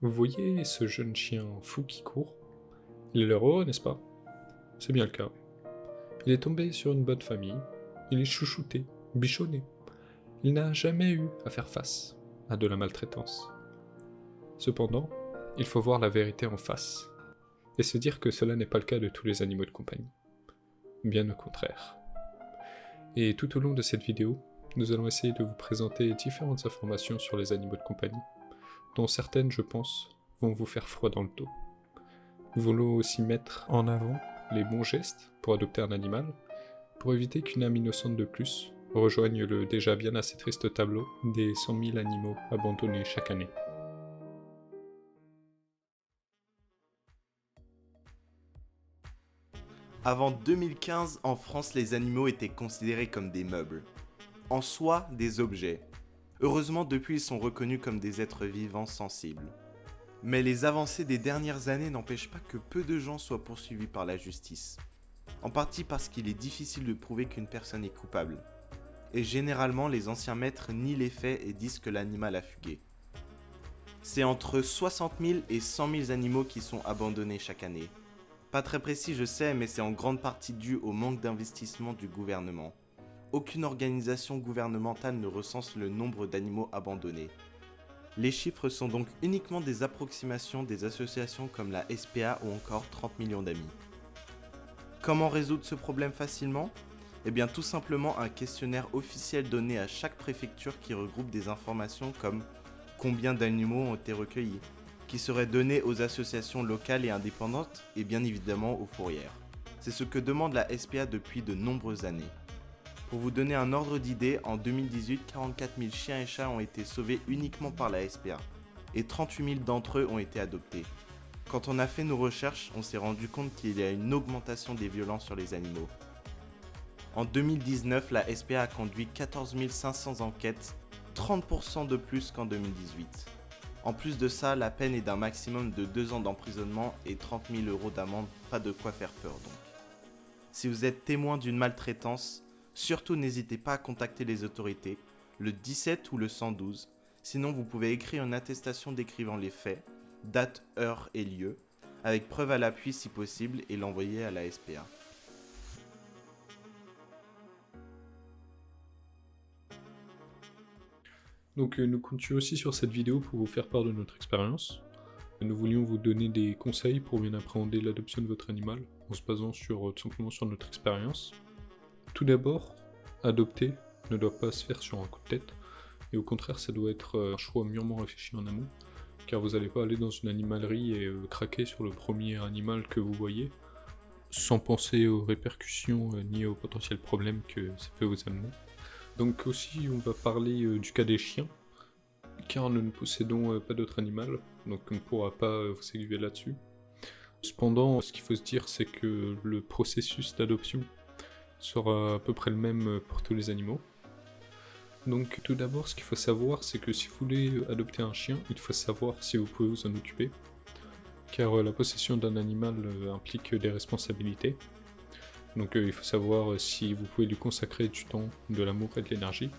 Vous voyez ce jeune chien fou qui court? Il est leur heureux, n'est-ce pas? C'est bien le cas. Il est tombé sur une bonne famille, il est chouchouté, bichonné. Il n'a jamais eu à faire face à de la maltraitance. Cependant, il faut voir la vérité en face, et se dire que cela n'est pas le cas de tous les animaux de compagnie. Bien au contraire. Et tout au long de cette vidéo, nous allons essayer de vous présenter différentes informations sur les animaux de compagnie, dont certaines, je pense, vont vous faire froid dans le dos. Nous voulons aussi mettre en avant les bons gestes pour adopter un animal, pour éviter qu'une âme innocente de plus rejoigne le déjà bien assez triste tableau des 100 000 animaux abandonnés chaque année. Avant 2015, en France, les animaux étaient considérés comme des meubles. En soi, des objets. Heureusement, depuis, ils sont reconnus comme des êtres vivants sensibles. Mais les avancées des dernières années n'empêchent pas que peu de gens soient poursuivis par la justice. En partie parce qu'il est difficile de prouver qu'une personne est coupable. Et généralement, les anciens maîtres nient les faits et disent que l'animal a fugué. C'est entre 60 000 et 100 000 animaux qui sont abandonnés chaque année. Pas très précis, je sais, mais c'est en grande partie dû au manque d'investissement du gouvernement. Aucune organisation gouvernementale ne recense le nombre d'animaux abandonnés. Les chiffres sont donc uniquement des approximations des associations comme la SPA ou encore 30 millions d'amis. Comment résoudre ce problème facilement ? Eh bien tout simplement un questionnaire officiel donné à chaque préfecture qui regroupe des informations comme combien d'animaux ont été recueillis, qui serait donné aux associations locales et indépendantes et bien évidemment aux fourrières. C'est ce que demande la SPA depuis de nombreuses années. Pour vous donner un ordre d'idée, en 2018, 44 000 chiens et chats ont été sauvés uniquement par la SPA et 38 000 d'entre eux ont été adoptés. Quand on a fait nos recherches, on s'est rendu compte qu'il y a une augmentation des violences sur les animaux. En 2019, la SPA a conduit 14 500 enquêtes, 30% de plus qu'en 2018. En plus de ça, la peine est d'un maximum de 2 ans d'emprisonnement et 30 000 € d'amende, pas de quoi faire peur donc. Si vous êtes témoin d'une maltraitance, surtout n'hésitez pas à contacter les autorités, le 17 ou le 112, sinon vous pouvez écrire une attestation décrivant les faits, date, heure et lieu, avec preuve à l'appui si possible et l'envoyer à la SPA. Donc nous comptions aussi sur cette vidéo pour vous faire part de notre expérience. Nous voulions vous donner des conseils pour bien appréhender l'adoption de votre animal, en se basant tout simplement sur notre expérience. Tout d'abord, adopter ne doit pas se faire sur un coup de tête, et au contraire ça doit être un choix mûrement réfléchi en amont, car vous n'allez pas aller dans une animalerie et craquer sur le premier animal que vous voyez, sans penser aux répercussions ni aux potentiels problèmes que ça peut vous amener. Donc aussi on va parler du cas des chiens, car nous ne possédons pas d'autre animal, donc on ne pourra pas vous aiguiller là-dessus. Cependant, ce qu'il faut se dire, c'est que le processus d'adoption sera à peu près le même pour tous les animaux. Donc tout d'abord, ce qu'il faut savoir, c'est que si vous voulez adopter un chien, il faut savoir si vous pouvez vous en occuper, car la possession d'un animal implique des responsabilités. Donc il faut savoir si vous pouvez lui consacrer du temps, de l'amour et de l'énergie,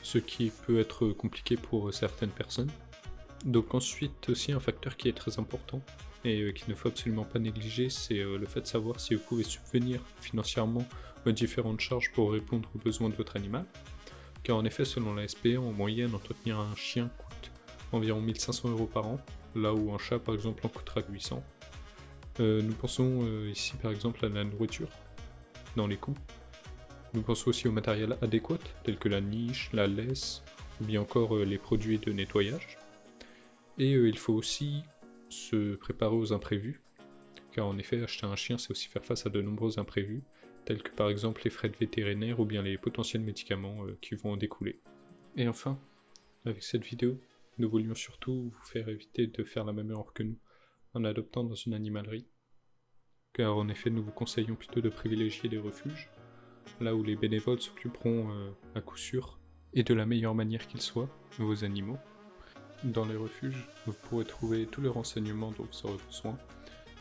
ce qui peut être compliqué pour certaines personnes. Donc ensuite aussi un facteur qui est très important et qu'il ne faut absolument pas négliger, c'est le fait de savoir si vous pouvez subvenir financièrement aux différentes charges pour répondre aux besoins de votre animal. Car en effet, selon la SPA, en moyenne, entretenir un chien coûte environ 1 500 € par an, là où un chat par exemple en coûtera 800. Nous pensons ici par exemple à la nourriture, dans les coûts. Nous pensons aussi au matériel adéquat, tel que la niche, la laisse, ou bien encore les produits de nettoyage. Et il faut aussi se préparer aux imprévus, car en effet, acheter un chien, c'est aussi faire face à de nombreux imprévus, tels que par exemple les frais de vétérinaire ou bien les potentiels médicaments qui vont en découler. Et enfin, avec cette vidéo, nous voulions surtout vous faire éviter de faire la même erreur que nous en adoptant dans une animalerie, car en effet nous vous conseillons plutôt de privilégier les refuges, là où les bénévoles s'occuperont à coup sûr, et de la meilleure manière qu'ils soient, de vos animaux. Dans les refuges, vous pourrez trouver tous les renseignements dont vous aurez besoin,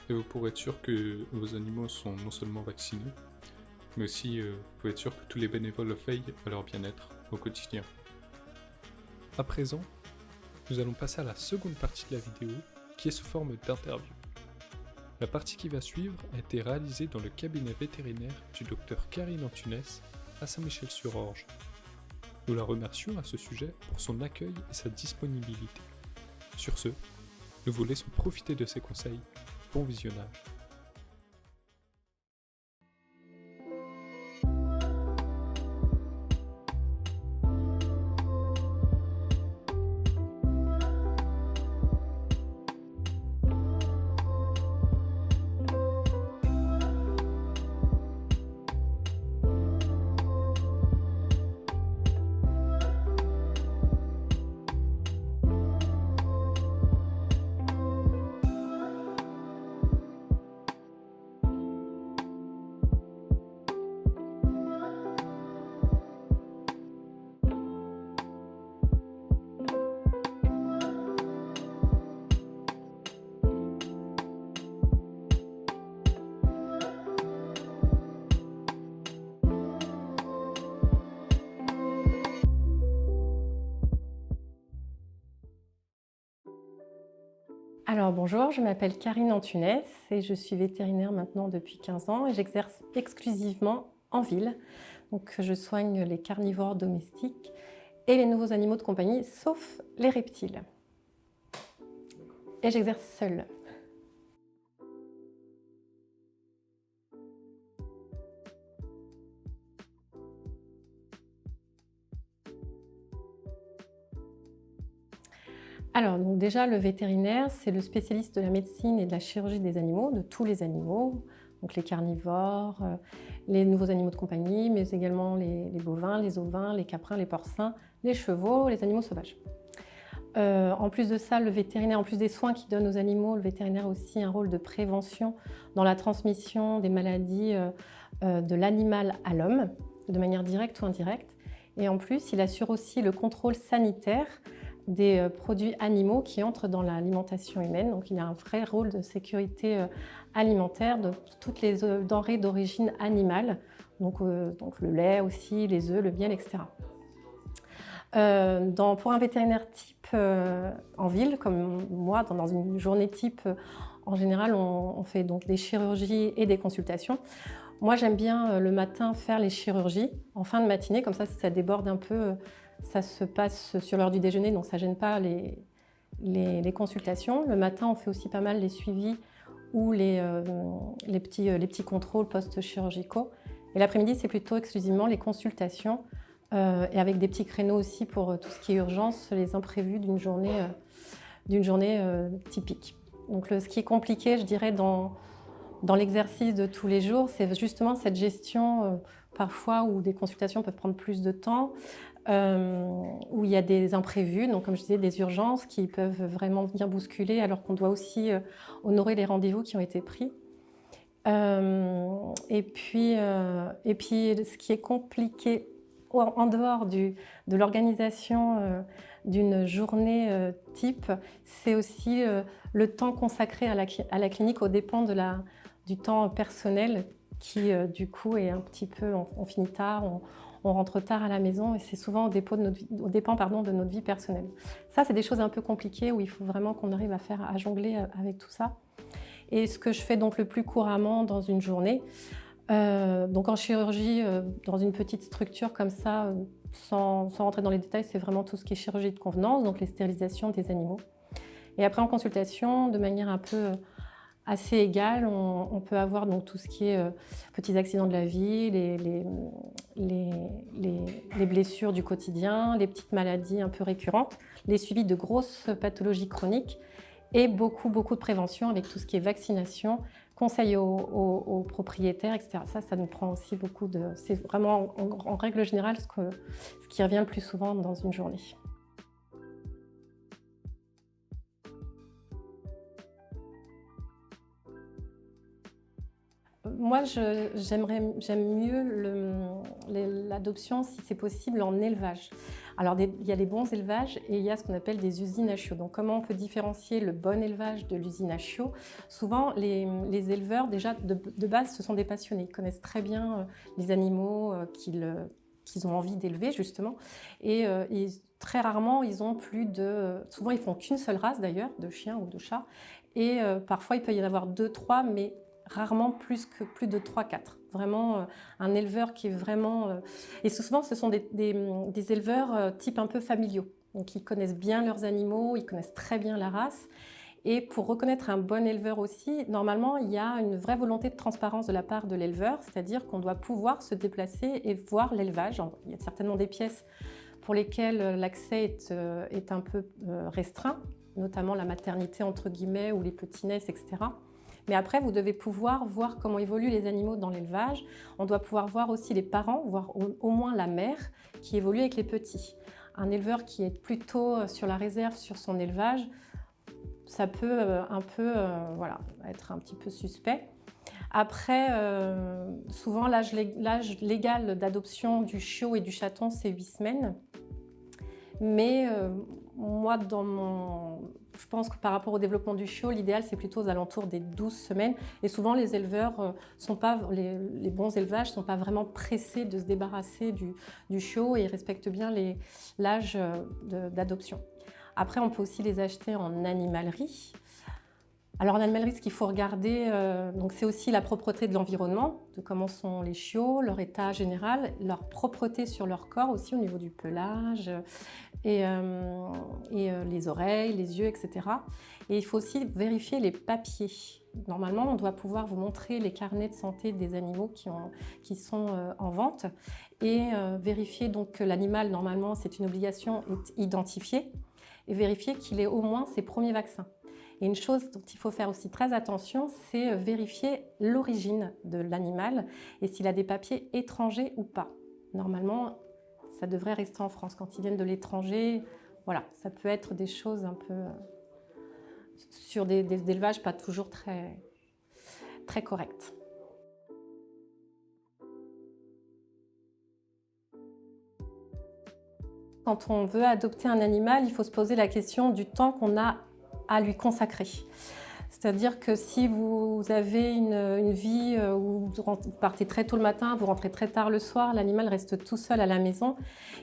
et vous pourrez être sûr que vos animaux sont non seulement vaccinés, mais aussi vous pouvez être sûr que tous les bénévoles veillent à leur bien-être au quotidien. À présent, nous allons passer à la seconde partie de la vidéo, qui est sous forme d'interview. La partie qui va suivre a été réalisée dans le cabinet vétérinaire du docteur Karine Antunes à Saint-Michel-sur-Orge. Nous la remercions à ce sujet pour son accueil et sa disponibilité. Sur ce, nous vous laissons profiter de ses conseils. Bon visionnage. Alors bonjour, je m'appelle Karine Antunes et je suis vétérinaire maintenant depuis 15 ans et j'exerce exclusivement en ville. Donc je soigne les carnivores domestiques et les nouveaux animaux de compagnie, sauf les reptiles. Et j'exerce seule. Alors, donc déjà, le vétérinaire, c'est le spécialiste de la médecine et de la chirurgie des animaux, de tous les animaux, donc les carnivores, les nouveaux animaux de compagnie, mais également les bovins, les ovins, les caprins, les porcins, les chevaux, les animaux sauvages. En plus de ça, le vétérinaire, en plus des soins qu'il donne aux animaux, le vétérinaire a aussi un rôle de prévention dans la transmission des maladies de l'animal à l'homme, de manière directe ou indirecte. Et en plus, il assure aussi le contrôle sanitaire des produits animaux qui entrent dans l'alimentation humaine. Donc il a un vrai rôle de sécurité alimentaire de toutes les denrées d'origine animale, donc le lait aussi, les œufs, le miel, etc. Pour un vétérinaire type en ville, comme moi, dans une journée type, en général, on fait donc des chirurgies et des consultations. Moi, j'aime bien le matin faire les chirurgies en fin de matinée, comme ça, si ça déborde un peu, ça se passe sur l'heure du déjeuner, donc ça ne gêne pas les consultations. Le matin, on fait aussi pas mal les suivis ou les petits contrôles post-chirurgicaux. Et l'après-midi, c'est plutôt exclusivement les consultations et avec des petits créneaux aussi pour tout ce qui est urgence, les imprévus d'une journée typique. Donc ce qui est compliqué, je dirais, dans l'exercice de tous les jours, c'est justement cette gestion parfois où des consultations peuvent prendre plus de temps, où il y a des imprévus, donc comme je disais, des urgences qui peuvent vraiment venir bousculer alors qu'on doit aussi honorer les rendez-vous qui ont été pris. Et puis, ce qui est compliqué en dehors de l'organisation d'une journée type, c'est aussi le temps consacré à la clinique aux dépens du temps personnel qui, du coup, est un petit peu, on finit tard, on rentre tard à la maison et c'est souvent au dépens de notre vie personnelle. Ça, c'est des choses un peu compliquées où il faut vraiment qu'on arrive à jongler avec tout ça. Et ce que je fais donc le plus couramment dans une journée, donc en chirurgie, dans une petite structure comme ça, sans rentrer dans les détails, c'est vraiment tout ce qui est chirurgie de convenance, donc les stérilisations des animaux. Et après en consultation, de manière un peu assez égale, on peut avoir donc tout ce qui est petits accidents de la vie, les blessures du quotidien, les petites maladies un peu récurrentes, les suivis de grosses pathologies chroniques et beaucoup de prévention avec tout ce qui est vaccination, conseils aux propriétaires, etc. Ça nous prend aussi beaucoup de... C'est vraiment en règle générale ce qui revient le plus souvent dans une journée. Moi, j'aime mieux l'adoption, si c'est possible, en élevage. Alors, il y a les bons élevages et il y a ce qu'on appelle des usines à chiots. Donc, comment on peut différencier le bon élevage de l'usine à chiots? Souvent, les éleveurs, déjà, de base, ce sont des passionnés. Ils connaissent très bien les animaux qu'ils ont envie d'élever justement. Et très rarement, ils ont plus de... Souvent, ils font qu'une seule race d'ailleurs, de chien ou de chat. Et parfois, il peut y en avoir 2, 3, mais rarement plus de 3, 4. Vraiment un éleveur qui est vraiment... Et souvent, ce sont des éleveurs type un peu familiaux. Donc, ils connaissent bien leurs animaux, ils connaissent très bien la race. Et pour reconnaître un bon éleveur aussi, normalement, il y a une vraie volonté de transparence de la part de l'éleveur, c'est-à-dire qu'on doit pouvoir se déplacer et voir l'élevage. Il y a certainement des pièces pour lesquelles l'accès est un peu restreint, notamment la maternité entre guillemets ou les petits-naissent, etc. Mais après, vous devez pouvoir voir comment évoluent les animaux dans l'élevage. On doit pouvoir voir aussi les parents, voire au moins la mère qui évolue avec les petits. Un éleveur qui est plutôt sur la réserve sur son élevage, ça peut voilà, être un petit peu suspect. Après, souvent, l'âge légal d'adoption du chiot et du chaton, c'est 8 semaines. Mais moi, je pense que par rapport au développement du chiot, l'idéal, c'est plutôt aux alentours des 12 semaines. Et souvent, les éleveurs, les bons élevages ne sont pas vraiment pressés de se débarrasser du chiot et ils respectent bien l'âge d'adoption. Après, on peut aussi les acheter en animalerie. Alors en animalerie, ce qu'il faut regarder, c'est aussi la propreté de l'environnement, de comment sont les chiots, leur état général, leur propreté sur leur corps aussi au niveau du pelage et les oreilles, les yeux, etc. Et il faut aussi vérifier les papiers. Normalement, on doit pouvoir vous montrer les carnets de santé des animaux qui sont en vente et vérifier donc que l'animal, normalement, c'est une obligation, est identifié et vérifier qu'il ait au moins ses premiers vaccins. Et une chose dont il faut faire aussi très attention, c'est vérifier l'origine de l'animal et s'il a des papiers étrangers ou pas. Normalement, ça devrait rester en France. Quand ils viennent de l'étranger, voilà, ça peut être des choses un peu sur des élevages pas toujours très, très corrects. Quand on veut adopter un animal, il faut se poser la question du temps qu'on a à lui consacrer. C'est-à-dire que si vous avez une vie où vous partez très tôt le matin, vous rentrez très tard le soir, l'animal reste tout seul à la maison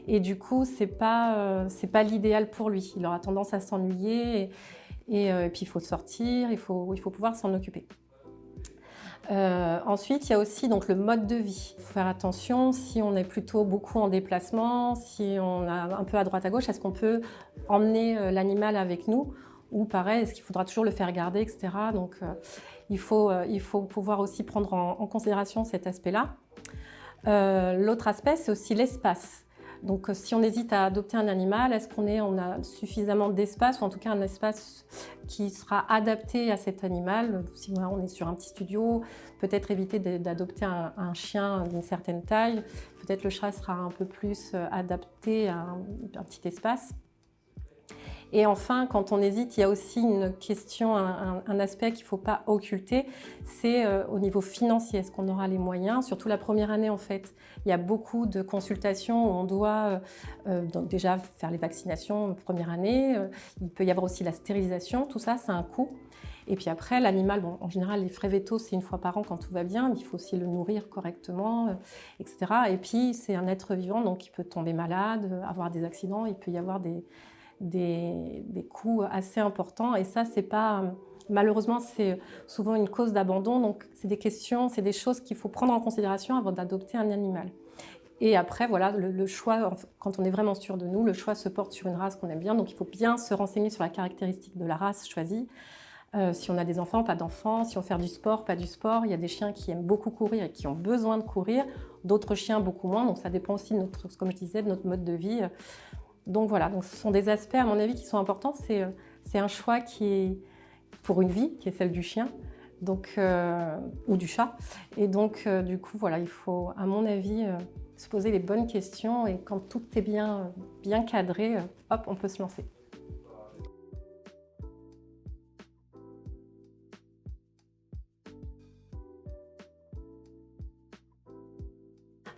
et du coup, c'est pas l'idéal pour lui. Il aura tendance à s'ennuyer et puis il faut sortir, il faut pouvoir s'en occuper. Ensuite, il y a aussi donc, le mode de vie. Il faut faire attention si on est plutôt beaucoup en déplacement, si on a un peu à droite à gauche, est-ce qu'on peut emmener l'animal avec nous ou pareil, est-ce qu'il faudra toujours le faire garder, etc. Donc il faut pouvoir aussi prendre en considération cet aspect-là. L'autre aspect, c'est aussi l'espace. Donc si on hésite à adopter un animal, est-ce qu'on a suffisamment d'espace ou en tout cas un espace qui sera adapté à cet animal? Si on est sur un petit studio, peut-être éviter d'adopter un chien d'une certaine taille. Peut-être le chat sera un peu plus adapté à un petit espace. Et enfin, quand on hésite, il y a aussi une question, un aspect qu'il ne faut pas occulter, c'est au niveau financier. Est-ce qu'on aura les moyens? Surtout la première année, en fait. Il y a beaucoup de consultations où on doit donc déjà faire les vaccinations première année. Il peut y avoir aussi la stérilisation. Tout ça, c'est un coût. Et puis après, l'animal, bon, en général, les frais vétos, c'est une fois par an quand tout va bien. Mais il faut aussi le nourrir correctement, etc. Et puis, c'est un être vivant, donc il peut tomber malade, avoir des accidents. Il peut y avoir des coûts assez importants et ça, c'est pas... Malheureusement, c'est souvent une cause d'abandon, donc c'est des questions, c'est des choses qu'il faut prendre en considération avant d'adopter un animal. Et après, voilà, le choix, quand on est vraiment sûr de nous, le choix se porte sur une race qu'on aime bien, donc il faut bien se renseigner sur la caractéristique de la race choisie. Si on a des enfants, pas d'enfants, si on fait du sport, pas du sport. Il y a des chiens qui aiment beaucoup courir et qui ont besoin de courir, d'autres chiens beaucoup moins, donc ça dépend aussi, comme je disais, de notre mode de vie. Donc voilà, donc ce sont des aspects à mon avis qui sont importants. C'est un choix qui est pour une vie, qui est celle du chien donc, ou du chat. Et donc du coup, voilà, il faut à mon avis se poser les bonnes questions et quand tout est bien cadré, hop, on peut se lancer.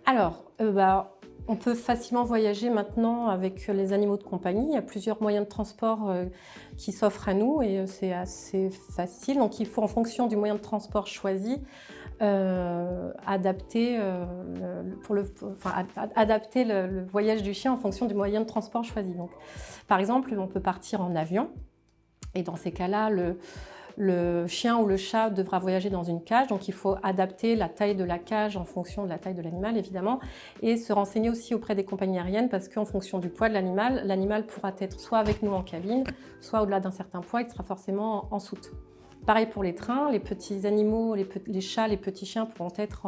Alors, on peut facilement voyager maintenant avec les animaux de compagnie. Il y a plusieurs moyens de transport qui s'offrent à nous et c'est assez facile. Donc il faut, en fonction du moyen de transport choisi, adapter, adapter le voyage du chien en fonction du moyen de transport choisi. Donc, par exemple, on peut partir en avion et dans ces cas-là, le chien ou le chat devra voyager dans une cage, donc il faut adapter la taille de la cage en fonction de la taille de l'animal, évidemment, et se renseigner aussi auprès des compagnies aériennes parce qu'en fonction du poids de l'animal pourra être soit avec nous en cabine, soit au-delà d'un certain poids, il sera forcément en soute. Pareil pour les trains, les petits animaux, les chats, les petits chiens pourront être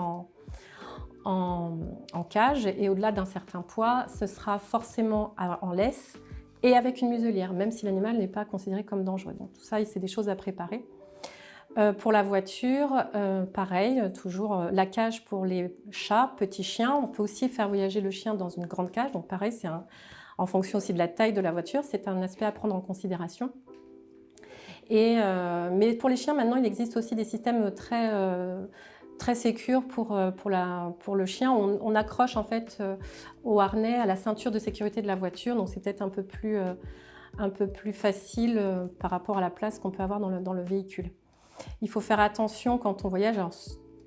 en cage et au-delà d'un certain poids, ce sera forcément en laisse et avec une muselière, même si l'animal n'est pas considéré comme dangereux. Donc tout ça, c'est des choses à préparer. Pour la voiture, pareil, toujours la cage pour les chats, petits chiens. On peut aussi faire voyager le chien dans une grande cage. Donc pareil, en fonction aussi de la taille de la voiture, c'est un aspect à prendre en considération. Mais pour les chiens, maintenant, il existe aussi des systèmes très sécures pour le chien. On accroche en fait au harnais, à la ceinture de sécurité de la voiture, donc c'est peut-être un peu plus facile par rapport à la place qu'on peut avoir dans le véhicule. Il faut faire attention quand on voyage, alors,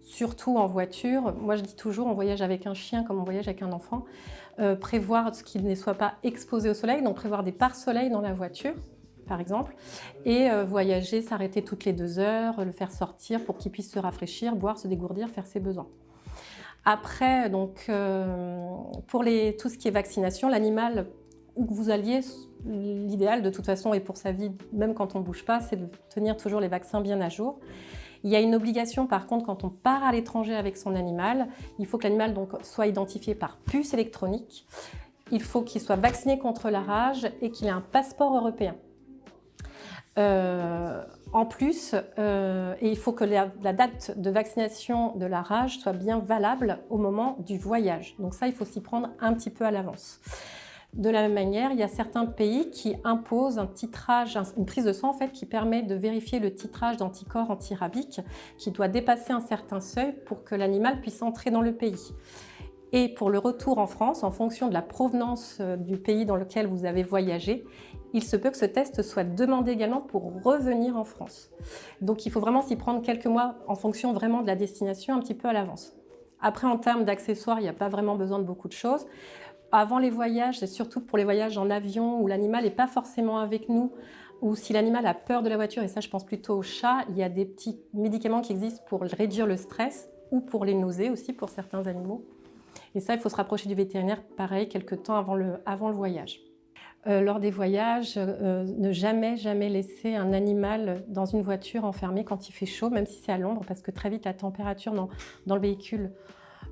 surtout en voiture. Moi je dis toujours, on voyage avec un chien comme on voyage avec un enfant. Prévoir ce qu'il ne soit pas exposé au soleil, donc prévoir des pare-soleil dans la voiture, par exemple, et voyager, s'arrêter toutes les 2 heures, le faire sortir pour qu'il puisse se rafraîchir, boire, se dégourdir, faire ses besoins. Après, donc, pour tout ce qui est vaccination, l'animal, où que vous alliez, l'idéal de toute façon, et pour sa vie, même quand on ne bouge pas, c'est de tenir toujours les vaccins bien à jour. Il y a une obligation, par contre, quand on part à l'étranger avec son animal, il faut que l'animal donc soit identifié par puce électronique, il faut qu'il soit vacciné contre la rage et qu'il ait un passeport européen. En plus, il faut que la date de vaccination de la rage soit bien valable au moment du voyage. Donc ça, il faut s'y prendre un petit peu à l'avance. De la même manière, il y a certains pays qui imposent un titrage, une prise de sang en fait, qui permet de vérifier le titrage d'anticorps antirabiques qui doit dépasser un certain seuil pour que l'animal puisse entrer dans le pays. Et pour le retour en France, en fonction de la provenance du pays dans lequel vous avez voyagé, il se peut que ce test soit demandé également pour revenir en France. Donc il faut vraiment s'y prendre quelques mois en fonction vraiment de la destination, un petit peu à l'avance. Après, en termes d'accessoires, il n'y a pas vraiment besoin de beaucoup de choses. Avant les voyages, c'est surtout pour les voyages en avion où l'animal n'est pas forcément avec nous, ou si l'animal a peur de la voiture, et ça je pense plutôt au chat, il y a des petits médicaments qui existent pour réduire le stress ou pour les nausées aussi pour certains animaux. Et ça, il faut se rapprocher du vétérinaire, pareil, quelques temps avant le voyage. Lors des voyages, ne jamais laisser un animal dans une voiture enfermée quand il fait chaud, même si c'est à l'ombre, parce que très vite la température dans le véhicule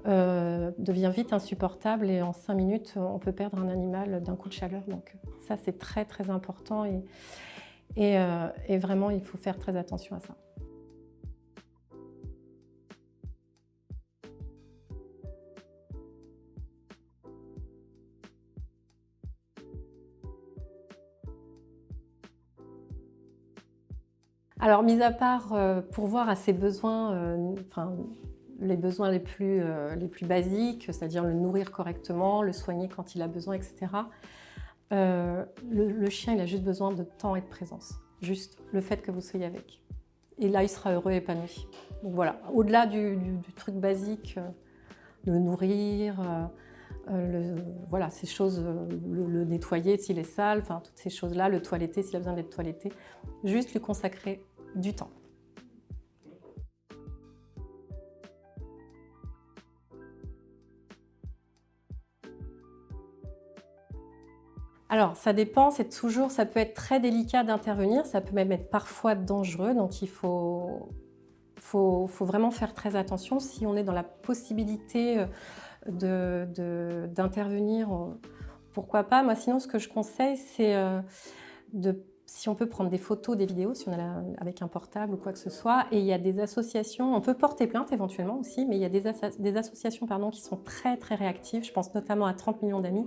devient vite insupportable et en 5 minutes, on peut perdre un animal d'un coup de chaleur. Donc ça, c'est très très important et vraiment, il faut faire très attention à ça. Alors, mis à part pourvoir à ses besoins, les besoins les plus basiques, c'est-à-dire le nourrir correctement, le soigner quand il a besoin, etc. Le chien, il a juste besoin de temps et de présence. Juste le fait que vous soyez avec. Et là, il sera heureux et épanoui. Donc voilà, au-delà du truc basique, le nourrir, voilà, ces choses, le nettoyer s'il est sale, enfin toutes ces choses-là, le toiletter s'il a besoin d'être toiletté, juste lui consacrer du temps. Alors, ça dépend, ça peut être très délicat d'intervenir, ça peut même être parfois dangereux, donc il faut vraiment faire très attention. Si on est dans la possibilité d'intervenir, pourquoi pas. Moi, sinon, ce que je conseille, c'est si on peut prendre des photos, des vidéos, si on est avec un portable ou quoi que ce soit. Et il y a des associations, on peut porter plainte éventuellement aussi, mais il y a des associations qui sont très, très réactives. Je pense notamment à 30 millions d'amis,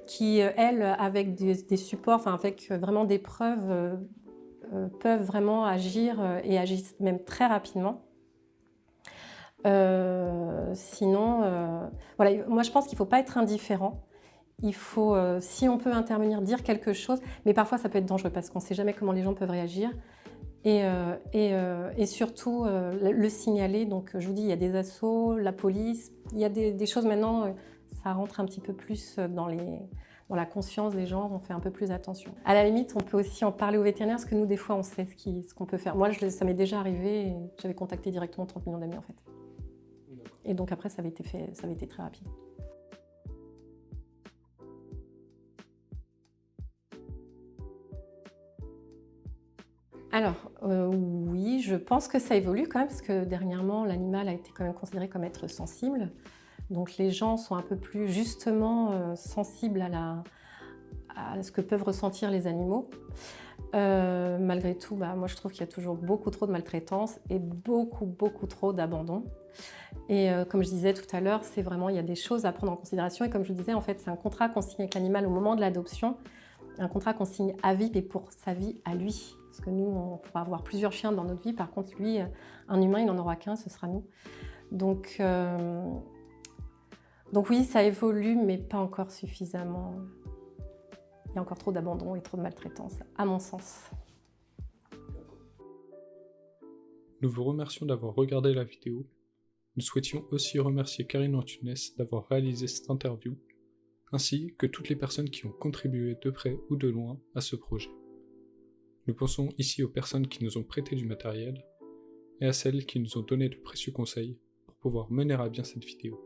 qui, elles, avec des supports, avec vraiment des preuves, peuvent vraiment agir et agissent même très rapidement. Sinon, voilà, moi je pense qu'il ne faut pas être indifférent. Il faut, si on peut intervenir, dire quelque chose, mais parfois ça peut être dangereux parce qu'on ne sait jamais comment les gens peuvent réagir. Et surtout le signaler. Donc je vous dis, il y a des assos, la police, il y a des choses maintenant, ça rentre un petit peu plus dans la conscience des gens, on fait un peu plus attention. À la limite, on peut aussi en parler aux vétérinaires, parce que nous, des fois, on sait ce qu'on peut faire. Moi, ça m'est déjà arrivé, et j'avais contacté directement 30 millions d'amis, en fait. Et donc après, ça avait été très rapide. Alors, oui, je pense que ça évolue quand même, parce que dernièrement, l'animal a été quand même considéré comme être sensible. Donc les gens sont un peu plus justement sensibles à ce que peuvent ressentir les animaux. Malgré tout, moi je trouve qu'il y a toujours beaucoup trop de maltraitance et beaucoup trop d'abandon. Et comme je disais tout à l'heure, il y a des choses à prendre en considération. Et comme je vous disais, en fait, c'est un contrat qu'on signe avec l'animal au moment de l'adoption, un contrat qu'on signe à vie, mais pour sa vie à lui. Parce que nous, on pourra avoir plusieurs chiens dans notre vie. Par contre, lui, un humain, il n'en aura qu'un, ce sera nous. Donc oui, ça évolue, mais pas encore suffisamment. Il y a encore trop d'abandon et trop de maltraitance, à mon sens. Nous vous remercions d'avoir regardé la vidéo. Nous souhaitions aussi remercier Karine Antunes d'avoir réalisé cette interview, ainsi que toutes les personnes qui ont contribué de près ou de loin à ce projet. Nous pensons ici aux personnes qui nous ont prêté du matériel et à celles qui nous ont donné de précieux conseils pour pouvoir mener à bien cette vidéo.